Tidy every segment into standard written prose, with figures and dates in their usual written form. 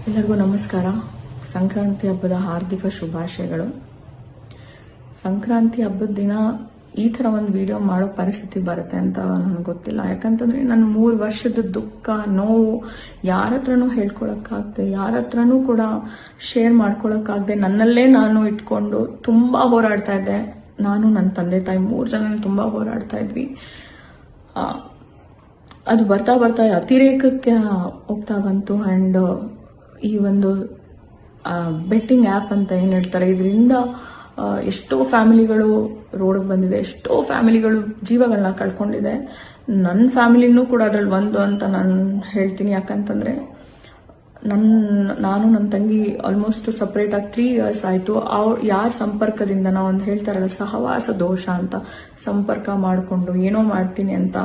ಎಲ್ಲರಿಗೂ ನಮಸ್ಕಾರ. ಸಂಕ್ರಾಂತಿ ಹಬ್ಬದ ಹಾರ್ದಿಕ ಶುಭಾಶಯಗಳು. ಸಂಕ್ರಾಂತಿ ಹಬ್ಬದ ದಿನ ಈ ಥರ ಒಂದು ವಿಡಿಯೋ ಮಾಡೋ ಪರಿಸ್ಥಿತಿ ಬರುತ್ತೆ ಅಂತ ನನಗೆ ಗೊತ್ತಿಲ್ಲ. ಯಾಕಂತಂದ್ರೆ ನನ್ನ 3 ವರ್ಷದ ದುಃಖ ನೋವು ಯಾರ ಹತ್ರನೂ ಹೇಳ್ಕೊಳಕ್ಕಾಗದೆ, ಯಾರ ಹತ್ರನೂ ಕೂಡ ಶೇರ್ ಮಾಡ್ಕೊಳಕ್ಕಾಗದೆ ನನ್ನಲ್ಲೇ ನಾನು ಇಟ್ಕೊಂಡು ತುಂಬಾ ಹೋರಾಡ್ತಾ ಇದ್ದೆ. ನಾನು, ನನ್ನ ತಂದೆ ತಾಯಿ 3 ಜನ ತುಂಬಾ ಹೋರಾಡ್ತಾ ಇದ್ವಿ. ಅದು ಬರ್ತಾ ಬರ್ತಾ ಅತಿರೇಕಕ್ಕೆ ಹೋಗ್ತಾ ಬಂತು. ಅಂಡ್ ಈ ಒಂದು ಬೆಟ್ಟಿಂಗ್ ಆ್ಯಪ್ ಅಂತ ಏನು ಹೇಳ್ತಾರೆ, ಇದರಿಂದ ಎಷ್ಟೋ ಫ್ಯಾಮಿಲಿಗಳು ರೋಡ್ಗೆ ಬಂದಿದೆ, ಎಷ್ಟೋ ಫ್ಯಾಮಿಲಿಗಳು ಜೀವಗಳನ್ನ ಕಳ್ಕೊಂಡಿದೆ. ನನ್ನ ಫ್ಯಾಮಿಲಿನೂ ಕೂಡ ಅದ್ರಲ್ಲಿ ಒಂದು ಅಂತ ನಾನು ಹೇಳ್ತೀನಿ. ಯಾಕಂತಂದ್ರೆ ನಾನು ನನ್ನ ತಂಗಿ ಆಲ್ಮೋಸ್ಟ್ ಸಪ್ರೇಟ್ ಆಗಿ 3 years ಆಯ್ತು. ಯಾರ ಸಂಪರ್ಕದಿಂದ ನಾವು ಒಂದು ಹೇಳ್ತಾರಲ್ಲ ಸಹವಾಸ ದೋಷ ಅಂತ, ಸಂಪರ್ಕ ಮಾಡಿಕೊಂಡು ಏನೋ ಮಾಡ್ತೀನಿ ಅಂತ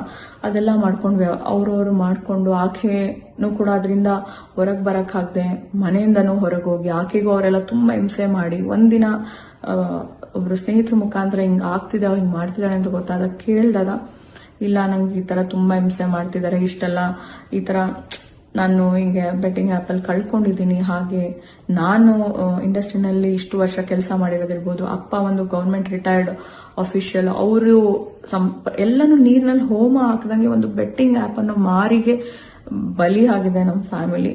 ಅದೆಲ್ಲ ಮಾಡ್ಕೊಂಡು ಅವ್ರವ್ರು ಮಾಡಿಕೊಂಡು ಆಕೆನೂ ಕೂಡ ಅದರಿಂದ ಹೊರಗೆ ಬರೋಕ್ಕಾಗದೆ ಮನೆಯಿಂದನೂ ಹೊರಗೆ ಹೋಗಿ ಆಕೆಗೂ ಅವರೆಲ್ಲ ತುಂಬಾ ಹಿಂಸೆ ಮಾಡಿ ಒಂದಿನ ಒಬ್ರು ಸ್ನೇಹಿತರ ಮುಖಾಂತರ ಹಿಂಗೆ ಆಗ್ತಿದ್ದಾವೆ, ಹಿಂಗೆ ಮಾಡ್ತಿದ್ದಾಳೆ ಅಂತ ಗೊತ್ತಾದಾಗ ಕೇಳಿದಾಗ, ಇಲ್ಲ ನಂಗೆ ಈ ಥರ ತುಂಬಾ ಹಿಂಸೆ ಮಾಡ್ತಿದ್ದಾರೆ, ಇಷ್ಟೆಲ್ಲ ಈ ಥರ ನಾನು ಹಿಂಗೆ ಬೆಟ್ಟಿಂಗ್ ಆ್ಯಪಲ್ಲಿ ಕಳ್ಕೊಂಡಿದ್ದೀನಿ. ಹಾಗೆ ನಾನು ಇಂಡಸ್ಟ್ರಿನಲ್ಲಿ ಇಷ್ಟು ವರ್ಷ ಕೆಲಸ ಮಾಡಿರೋದಿರ್ಬೋದು, ಅಪ್ಪ ಒಂದು ಗೌರ್ಮೆಂಟ್ ರಿಟೈರ್ಡ್ ಅಫಿಷಿಯಲ್, ಅವರು ಎಲ್ಲನೂ ನೀರಿನಲ್ಲಿ ಹೋಮ ಹಾಕಿದಂಗೆ ಒಂದು ಬೆಟ್ಟಿಂಗ್ ಆ್ಯಪನ್ನು ಮಾರಿಗೆ ಬಲಿ ಆಗಿದೆ ನಮ್ಮ ಫ್ಯಾಮಿಲಿ.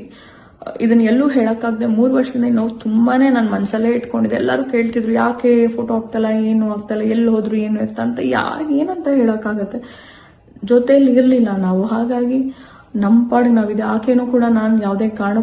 ಇದನ್ನ ಎಲ್ಲೂ ಹೇಳಕ್ಕಾಗದೆ 3 ವರ್ಷದಿಂದ ನಾವು ತುಂಬಾನೇ ನನ್ನ ಮನಸ್ಸಲ್ಲೇ ಇಟ್ಕೊಂಡಿದ್ದೆ. ಎಲ್ಲರೂ ಕೇಳ್ತಿದ್ರು, ಯಾಕೆ ಫೋಟೋ ಹಾಕ್ತಲ್ಲ, ಏನು ಆಗ್ತಲ್ಲ, ಎಲ್ಲಿ ಹೋದ್ರು, ಏನು ಎತ್ತ ಅಂತ ಏನಂತ ಹೇಳಕ್ಕಾಗತ್ತೆ. ಜೊತೆಯಲ್ಲಿ ಇರ್ಲಿಲ್ಲ ನಾವು. ಹಾಗಾಗಿ ನಮ್ಮ ಪಾಡಿಗೆ ನಾವಿದೆ. ಆಕೆನೂ ಕೂಡ ನಾನು ಯಾವುದೇ ಕಾರಣ